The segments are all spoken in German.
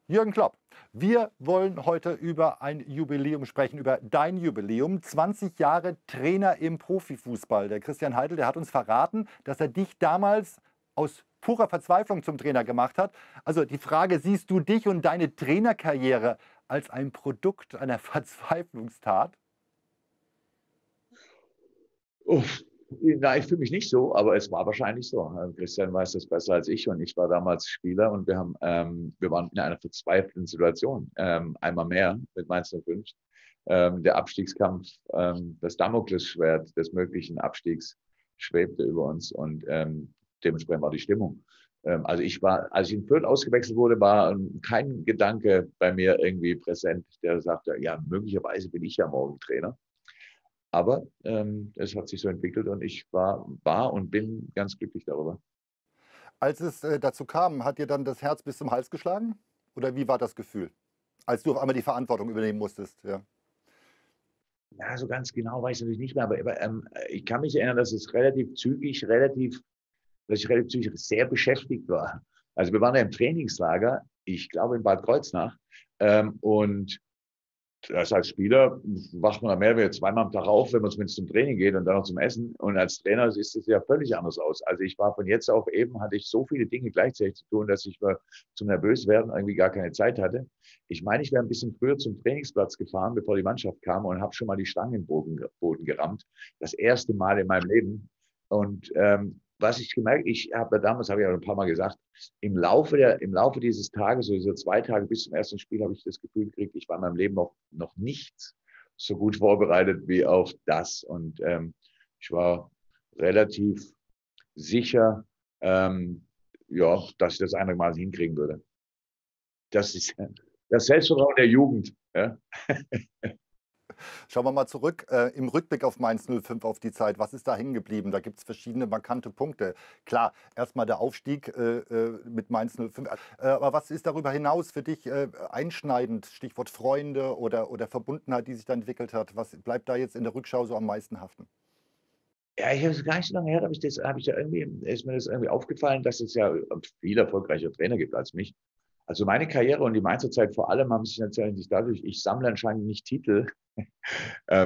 Jürgen Klopp, wir wollen heute über ein Jubiläum sprechen, über dein Jubiläum. 20 Jahre Trainer im Profifußball. Der Christian Heidel, der hat uns verraten, dass er dich damals aus purer Verzweiflung zum Trainer gemacht hat. Also die Frage, siehst du dich und deine Trainerkarriere als ein Produkt einer Verzweiflungstat? Uff, na, ich fühle mich nicht so, aber es war wahrscheinlich so. Christian weiß das besser als ich und ich war damals Spieler und wir waren in einer verzweifelten Situation. Einmal mehr mit Mainz 05. Der Abstiegskampf, das Damoklesschwert des möglichen Abstiegs schwebte über uns und dementsprechend war die Stimmung. Als ich in Fürth ausgewechselt wurde, war kein Gedanke bei mir irgendwie präsent, der sagte, ja, möglicherweise bin ich ja morgen Trainer. Aber es hat sich so entwickelt und ich war und bin ganz glücklich darüber. Als es dazu kam, hat dir dann das Herz bis zum Hals geschlagen? Oder wie war das Gefühl, als du auf einmal die Verantwortung übernehmen musstest? Ja. Ja, so ganz genau weiß ich natürlich nicht mehr, aber ich kann mich erinnern, dass ich relativ zügig sehr beschäftigt war. Also wir waren ja im Trainingslager, ich glaube in Bad Kreuznach, und das als Spieler wacht man dann mehr oder weniger zweimal am Tag auf, wenn man zumindest zum Training geht und dann noch zum Essen. Und als Trainer sieht es ja völlig anders aus. Also ich war von jetzt auf eben, hatte ich so viele Dinge gleichzeitig zu tun, dass ich zum Nervöswerden irgendwie gar keine Zeit hatte. Ich meine, ich wäre ein bisschen früher zum Trainingsplatz gefahren, bevor die Mannschaft kam und habe schon mal die Stangen im Boden gerammt. Das erste Mal in meinem Leben. Und was ich gemerkt, ich habe damals, habe ich ja ein paar Mal gesagt, im Laufe dieses Tages, so diese 2 Tage bis zum ersten Spiel, habe ich das Gefühl gekriegt, ich war in meinem Leben noch nicht so gut vorbereitet wie auf das. Und ich war relativ sicher, ja, dass ich das einigermaßen hinkriegen würde. Das ist das Selbstvertrauen der Jugend. Ja? Schauen wir mal zurück im Rückblick auf Mainz 05, auf die Zeit. Was ist da hängen geblieben? Da gibt es verschiedene markante Punkte. Klar, erstmal der Aufstieg mit Mainz 05. Aber was ist darüber hinaus für dich einschneidend? Stichwort Freunde oder Verbundenheit, die sich da entwickelt hat. Was bleibt da jetzt in der Rückschau so am meisten haften? Ja, ich habe es gar nicht so lange her, ist mir das irgendwie aufgefallen, dass es ja viel erfolgreicher Trainer gibt als mich. Also meine Karriere und die Mainzer Zeit vor allem haben sich natürlich dadurch, ich sammle anscheinend nicht Titel,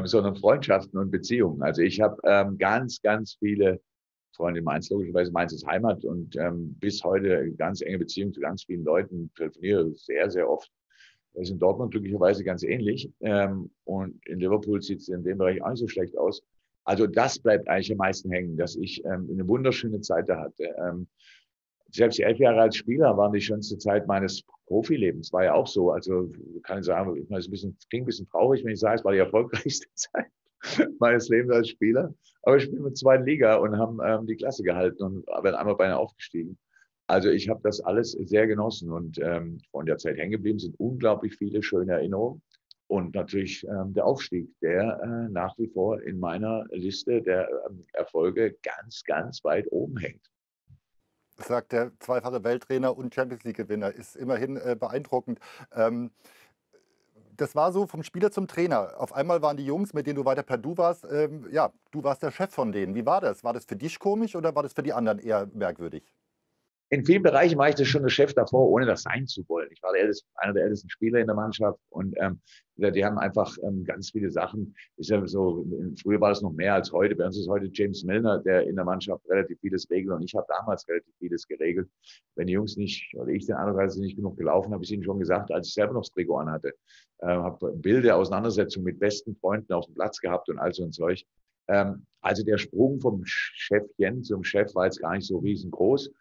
sondern Freundschaften und Beziehungen. Also ich habe ganz viele Freunde in Mainz, logischerweise Mainz ist Heimat und bis heute ganz enge Beziehungen zu ganz vielen Leuten, telefoniere sehr oft. Das ist in Dortmund glücklicherweise ganz ähnlich und in Liverpool sieht es in dem Bereich auch nicht so schlecht aus. Also das bleibt eigentlich am meisten hängen, dass ich eine wunderschöne Zeit da hatte. Selbst die 11 Jahre als Spieler waren die schönste Zeit meines Profilebens. War ja auch so. Also kann ich sagen, klingt ein bisschen traurig, wenn ich sage, es war die erfolgreichste Zeit meines Lebens als Spieler. Aber wir spielen in der zweiten Liga und haben die Klasse gehalten und werden einmal beinahe aufgestiegen. Also ich habe das alles sehr genossen und von der Zeit hängen geblieben sind unglaublich viele schöne Erinnerungen. Und natürlich der Aufstieg, der nach wie vor in meiner Liste der Erfolge ganz weit oben hängt. Sagt der zweifache Welttrainer und Champions League-Gewinner. Ist immerhin beeindruckend. Ähm, Das war so vom Spieler zum Trainer. Auf einmal waren die Jungs, mit denen du weiter per Du warst, ja, du warst der Chef von denen. Wie war das? War das für dich komisch oder war das für die anderen eher merkwürdig? In vielen Bereichen war ich das schon der Chef davor, ohne das sein zu wollen. Ich war einer der ältesten Spieler in der Mannschaft und die haben einfach ganz viele Sachen. Ist ja so, früher war das noch mehr als heute. Bei uns ist heute James Milner, der in der Mannschaft relativ vieles regelt und ich habe damals relativ vieles geregelt. Wenn die Jungs nicht, oder ich den Eindruck hatte, nicht genug gelaufen, habe ich ihnen schon gesagt, als ich selber noch das Trikot anhatte. Habe wilde Auseinandersetzungen mit besten Freunden auf dem Platz gehabt und all so ein Zeug. Also der Sprung vom Chefchen zum Chef war jetzt gar nicht so riesengroß.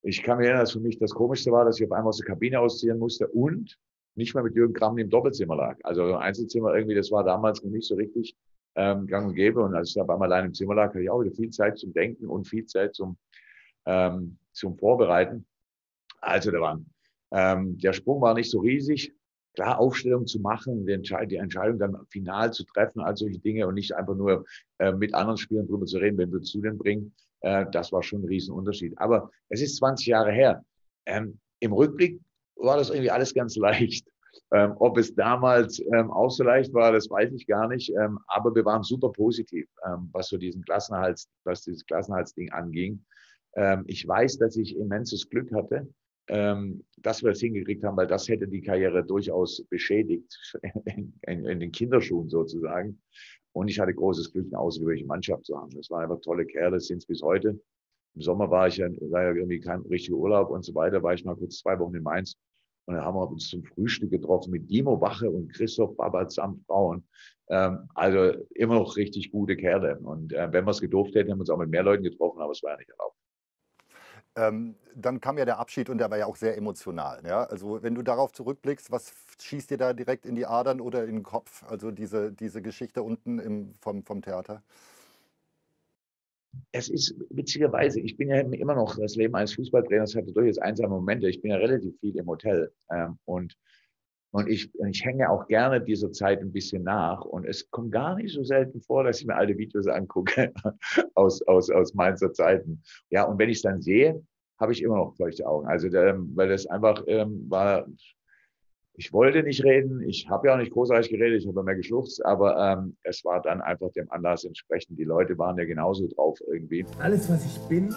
Ich kann mir erinnern, dass für mich das Komischste war, dass ich auf einmal aus der Kabine ausziehen musste und nicht mehr mit Jürgen Kramny im Doppelzimmer lag. Also ein Einzelzimmer irgendwie, das war damals noch nicht so richtig gang und gäbe. Und als ich da auf einmal allein im Zimmer lag, hatte ich auch wieder viel Zeit zum Denken und viel Zeit zum Vorbereiten. Also der Sprung war nicht so riesig. Klar, Aufstellung zu machen, die Entscheidung dann final zu treffen, all solche Dinge und nicht einfach nur mit anderen Spielern drüber zu reden, wenn wir zu denen bringen, das war schon ein Riesenunterschied. Aber es ist 20 Jahre her. Im Rückblick war das irgendwie alles ganz leicht. Ob es damals auch so leicht war, das weiß ich gar nicht. Aber wir waren super positiv, was dieses Klassenerhaltsding anging. Ich weiß, dass ich immenses Glück hatte, dass wir das hingekriegt haben, weil das hätte die Karriere durchaus beschädigt, in den Kinderschuhen sozusagen. Und ich hatte großes Glück, eine außergewöhnliche Mannschaft zu haben. Das waren einfach tolle Kerle, sind es bis heute. Im Sommer war ja irgendwie kein richtiger Urlaub und so weiter, war ich mal kurz 2 Wochen in Mainz. Und dann haben wir uns zum Frühstück getroffen mit Dimo Bache und Christoph Babat samt Frauen. Also immer noch richtig gute Kerle. Und wenn wir es gedurft hätten, haben wir uns auch mit mehr Leuten getroffen, aber es war ja nicht erlaubt. Dann kam ja der Abschied und der war ja auch sehr emotional. Ja? Also wenn du darauf zurückblickst, was schießt dir da direkt in die Adern oder in den Kopf? Also diese Geschichte unten vom Theater. Es ist witzigerweise, ich bin ja immer noch, das Leben eines Fußballtrainers hatte durchaus einsame Momente. Ich bin ja relativ viel im Hotel und ich hänge auch gerne dieser Zeit ein bisschen nach. Und es kommt gar nicht so selten vor, dass ich mir alte Videos angucke aus Mainzer Zeiten. Ja, und wenn ich es dann sehe, habe ich immer noch feuchte Augen. Also, weil das einfach war, ich wollte nicht reden, ich habe ja auch nicht großartig geredet, ich habe mehr geschluchzt, aber es war dann einfach dem Anlass entsprechend. Die Leute waren ja genauso drauf irgendwie. Alles, was ich bin,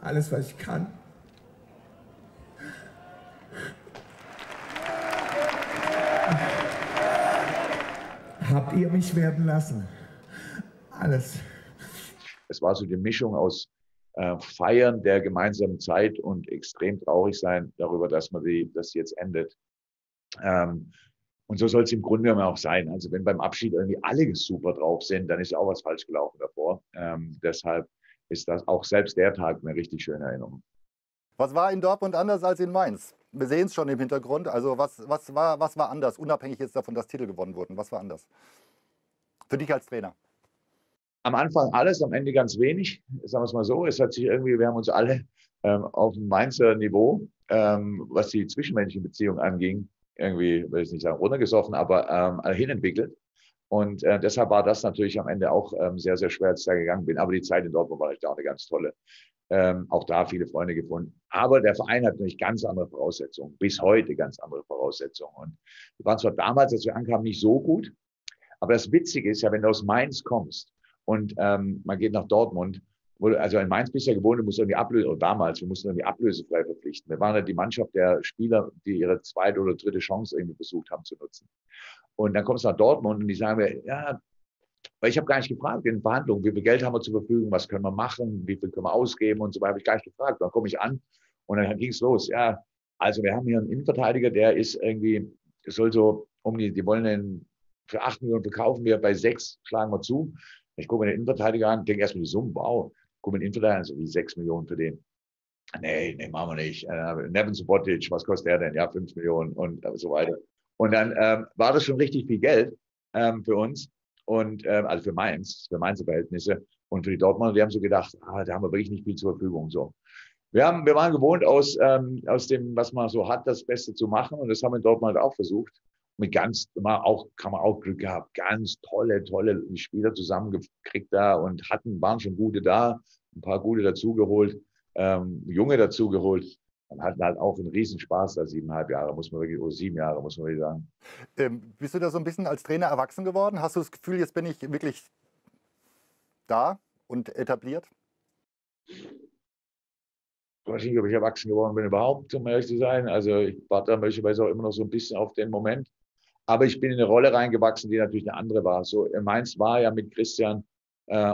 alles, was ich kann, habt ihr mich werden lassen. Alles. Es war so die Mischung aus Feiern der gemeinsamen Zeit und extrem traurig sein darüber, dass das jetzt endet. Und so soll es im Grunde genommen auch sein. Also wenn beim Abschied irgendwie alle super drauf sind, dann ist auch was falsch gelaufen davor. Deshalb ist das auch selbst der Tag eine richtig schöne Erinnerung. Was war in Dortmund anders als in Mainz? Wir sehen es schon im Hintergrund. Also was war anders, unabhängig jetzt davon, dass Titel gewonnen wurden? Was war anders? Für dich als Trainer? Am Anfang alles, am Ende ganz wenig. Sagen wir es mal so. Es hat sich irgendwie, wir haben uns alle auf dem Mainzer Niveau, was die zwischenmenschlichen Beziehungen anging, irgendwie, will ich nicht sagen, runtergesoffen, aber hinentwickelt. Und deshalb war das natürlich am Ende auch sehr, sehr schwer, als ich da gegangen bin. Aber die Zeit in Dortmund war echt auch eine ganz tolle. Auch da viele Freunde gefunden. Aber der Verein hat natürlich ganz andere Voraussetzungen, bis heute ganz andere Voraussetzungen. Und wir waren zwar damals, als wir ankamen, nicht so gut, aber das Witzige ist ja, wenn du aus Mainz kommst und man geht nach Dortmund, also in Mainz bist du ja gewohnt, du musst irgendwie ablösen, oder damals, wir mussten irgendwie ablösefrei verpflichten. Wir waren ja die Mannschaft der Spieler, die ihre zweite oder dritte Chance irgendwie versucht haben zu nutzen. Und dann kommst du nach Dortmund und die sagen mir, ja, weil ich habe gar nicht gefragt in den Verhandlungen, wie viel Geld haben wir zur Verfügung, was können wir machen, wie viel können wir ausgeben und so weiter, habe ich gar nicht gefragt. Dann komme ich an und dann ging es los. Ja, also wir haben hier einen Innenverteidiger, der ist irgendwie, soll so die wollen den für 8 Millionen verkaufen, wir bei 6 schlagen wir zu. Ich gucke mir den Innenverteidiger an, denke erstmal die Summen, wow, gucke mir den Innenverteidiger an, so wie 6 Millionen für den. Nee, machen wir nicht. Neven Subotic, was kostet der denn? Ja, 5 Millionen und so weiter. Und dann war das schon richtig viel Geld für uns. Und also für Mainzer Verhältnisse und für die Dortmunder, die haben so gedacht, da haben wir wirklich nicht viel zur Verfügung. So. Wir waren gewohnt, aus dem, was man so hat, das Beste zu machen. Und das haben wir in Dortmund auch versucht. Kann man auch Glück gehabt, ganz tolle Spieler zusammengekriegt da und waren schon gute da, ein paar gute dazugeholt, Junge dazugeholt. Man hat halt auch einen Riesenspaß da 7,5 Jahre, muss man wirklich, oder 7 Jahre, muss man wirklich sagen. Bist du da so ein bisschen als Trainer erwachsen geworden? Hast du das Gefühl, jetzt bin ich wirklich da und etabliert? Ich weiß nicht, ob ich erwachsen geworden bin überhaupt, um ehrlich zu sein. Also ich warte da möglicherweise auch immer noch so ein bisschen auf den Moment. Aber ich bin in eine Rolle reingewachsen, die natürlich eine andere war. So, Mainz war ja mit Christian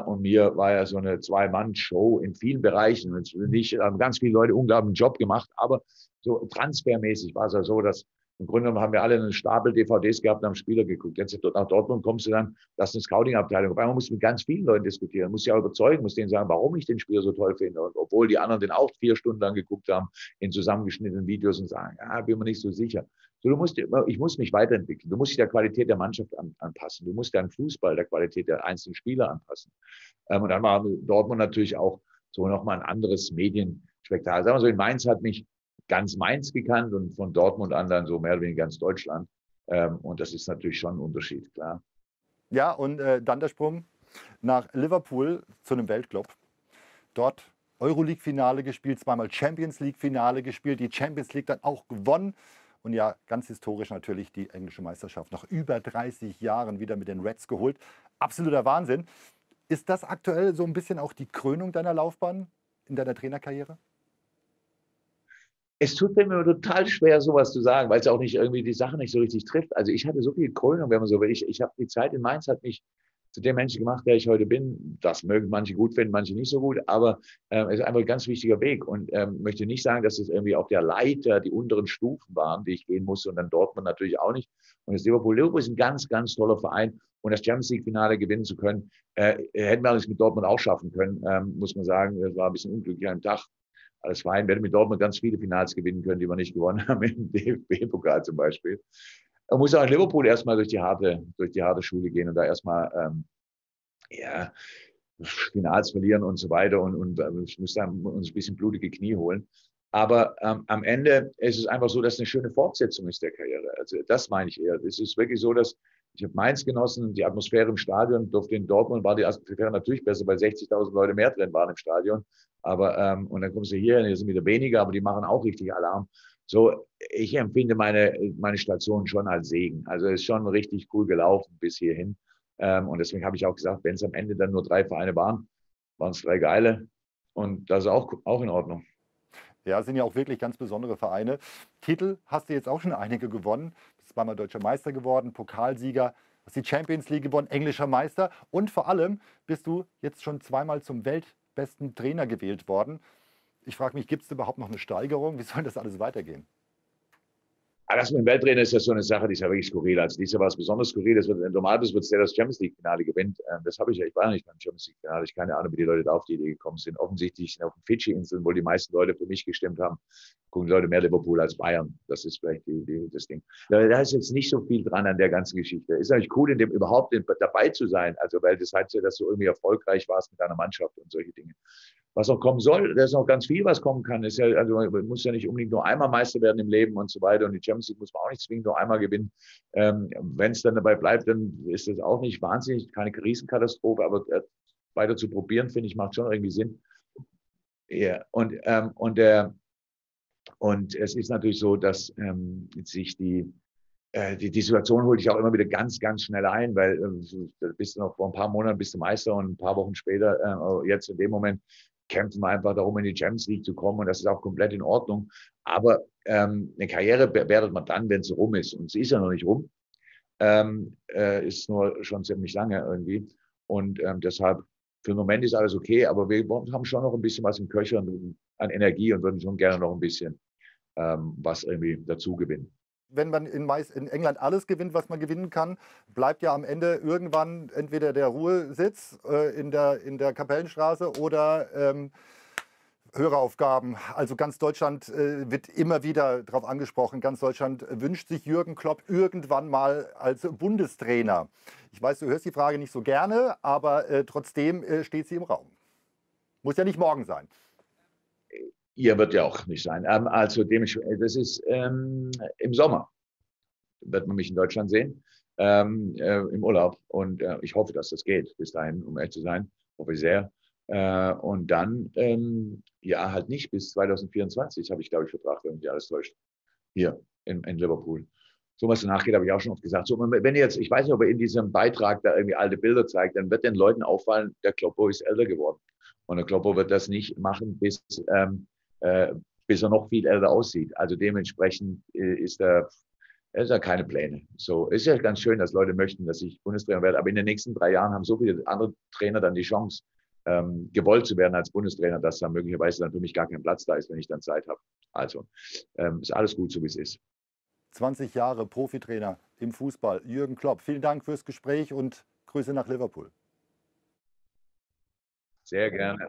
und mir war ja so eine Zwei-Mann-Show in vielen Bereichen. Und nicht, haben ganz viele Leute unglaublichen Job gemacht, aber so transfermäßig war es ja so, dass im Grunde genommen haben wir alle einen Stapel DVDs gehabt und haben Spieler geguckt. Jetzt nach Dortmund kommst du dann, das ist eine Scouting-Abteilung. Auf einmal musst du mit ganz vielen Leuten diskutieren, musst ja überzeugen, musst denen sagen, warum ich den Spieler so toll finde. Und obwohl die anderen den auch 4 Stunden lang geguckt haben in zusammengeschnittenen Videos und sagen, bin mir nicht so sicher. So, ich muss mich weiterentwickeln. Du musst dich der Qualität der Mannschaft anpassen. Du musst deinen Fußball der Qualität der einzelnen Spieler anpassen. Und dann war Dortmund natürlich auch so nochmal ein anderes Medienspektakel. Sagen wir so, in Mainz hat mich ganz Mainz gekannt und von Dortmund an dann so mehr oder weniger ganz Deutschland. Und das ist natürlich schon ein Unterschied, klar. Ja, und dann der Sprung nach Liverpool zu einem Weltclub. Dort Euroleague-Finale gespielt, zweimal Champions-League-Finale gespielt, die Champions League dann auch gewonnen. Und ja, ganz historisch natürlich die englische Meisterschaft nach über 30 Jahren wieder mit den Reds geholt. Absoluter Wahnsinn. Ist das aktuell so ein bisschen auch die Krönung deiner Laufbahn in deiner Trainerkarriere? Es tut mir immer total schwer, sowas zu sagen, weil es auch nicht irgendwie die Sache nicht so richtig trifft. Also ich hatte so viel Krönung, wenn man so will. Ich habe die Zeit in Mainz hat mich zu dem Menschen gemacht, der ich heute bin. Das mögen manche gut finden, manche nicht so gut, aber es ist einfach ein ganz wichtiger Weg und möchte nicht sagen, dass es irgendwie auf der Leiter die unteren Stufen waren, die ich gehen musste und dann Dortmund natürlich auch nicht. Und das Liverpool ist ein ganz, ganz toller Verein und das Champions League Finale gewinnen zu können, hätten wir alles mit Dortmund auch schaffen können, muss man sagen. Das war ein bisschen unglücklich am Tag. Alles fein. Wir hätten mit Dortmund ganz viele Finals gewinnen können, die wir nicht gewonnen haben, im DFB-Pokal zum Beispiel. Man muss auch in Liverpool erstmal durch die harte Schule gehen und da erstmal ja, Finals verlieren und so weiter und ich muss da uns ein bisschen blutige Knie holen. Aber am Ende ist es einfach so, dass es eine schöne Fortsetzung ist der Karriere. Also das meine ich eher. Es ist wirklich so, dass ich habe Mainz genossen, die Atmosphäre im Stadion, durfte in Dortmund, war die Atmosphäre natürlich besser, weil 60.000 Leute mehr drin waren im Stadion. Aber und dann kommst du hier, hier sind wieder weniger, aber die machen auch richtig Alarm. So, ich empfinde meine Station schon als Segen. Also es ist schon richtig cool gelaufen bis hierhin. Und deswegen habe ich auch gesagt, wenn es am Ende dann nur 3 Vereine waren, waren es 3 geile. Und das ist auch in Ordnung. Ja, sind ja auch wirklich ganz besondere Vereine. Titel hast du jetzt auch schon einige gewonnen. Bist zweimal Deutscher Meister geworden, Pokalsieger, hast die Champions League gewonnen, englischer Meister und vor allem bist du jetzt schon zweimal zum weltbesten Trainer gewählt worden. Ich frage mich, gibt es überhaupt noch eine Steigerung? Wie soll das alles weitergehen? Aber das mit dem Welttrainer ist ja so eine Sache, die ist ja wirklich skurril. Also dies Jahr war es besonders skurril. Normalerweise wird es der das Champions League-Finale gewinnt. Das habe ich ja, ich war ja nicht beim Champions League-Finale. Ich keine Ahnung, wie die Leute da auf die Idee gekommen sind. Offensichtlich sind auf den Fidschi-Inseln, wo die meisten Leute für mich gestimmt haben, gucken die Leute mehr Liverpool als Bayern. Das ist vielleicht das Ding. Da ist jetzt nicht so viel dran an der ganzen Geschichte. Ist eigentlich cool, überhaupt dabei zu sein. Also, weil das heißt ja, dass du irgendwie erfolgreich warst mit deiner Mannschaft und solche Dinge. Was noch kommen soll, da ist noch ganz viel, was kommen kann. Ist ja, also man muss ja nicht unbedingt nur einmal Meister werden im Leben und so weiter. Und die Champions League muss man auch nicht zwingend nur einmal gewinnen. Wenn es dann dabei bleibt, dann ist das auch nicht wahnsinnig, keine Riesenkatastrophe, aber weiter zu probieren, finde ich, macht schon irgendwie Sinn. Ja, und es ist natürlich so, dass sich die Situation holt dich auch immer wieder ganz, ganz schnell ein, weil bist du noch vor ein paar Monaten bist du Meister und ein paar Wochen später, jetzt in dem Moment, kämpfen wir einfach darum, in die Champions League zu kommen und das ist auch komplett in Ordnung. Aber eine Karriere bewertet man dann, wenn sie rum ist und sie ist ja noch nicht rum, ist nur schon ziemlich lange irgendwie und deshalb für den Moment ist alles okay, aber wir haben schon noch ein bisschen was im Köcher an Energie und würden schon gerne noch ein bisschen was irgendwie dazu gewinnen. Wenn man in England alles gewinnt, was man gewinnen kann, bleibt ja am Ende irgendwann entweder der Ruhesitz in der Kapellenstraße oder höhere Aufgaben. Also ganz Deutschland wird immer wieder darauf angesprochen. Ganz Deutschland wünscht sich Jürgen Klopp irgendwann mal als Bundestrainer. Ich weiß, du hörst die Frage nicht so gerne, aber trotzdem steht sie im Raum. Muss ja nicht morgen sein. Ihr wird ja auch nicht sein. Also das ist im Sommer wird man mich in Deutschland sehen, im Urlaub. Und ich hoffe, dass das geht bis dahin, um ehrlich zu sein. Hoffe ich sehr. Und dann, ja, halt nicht bis 2024, habe ich, glaube ich, Vertrag, wenn mich alles täuscht. Hier in Liverpool. So was danach geht, habe ich auch schon oft gesagt. So, wenn jetzt, ich weiß nicht, ob er in diesem Beitrag da irgendwie alte Bilder zeigt, dann wird den Leuten auffallen, der Kloppo ist älter geworden. Und der Kloppo wird das nicht machen, bis er noch viel älter aussieht. Also dementsprechend ist er keine Pläne. So ist ja ganz schön, dass Leute möchten, dass ich Bundestrainer werde. Aber in den nächsten 3 Jahren haben so viele andere Trainer dann die Chance, gewollt zu werden als Bundestrainer, dass da möglicherweise dann für mich gar kein Platz da ist, wenn ich dann Zeit habe. Also ist alles gut, so wie es ist. 20 Jahre Profitrainer im Fußball, Jürgen Klopp. Vielen Dank fürs Gespräch und Grüße nach Liverpool. Sehr gerne.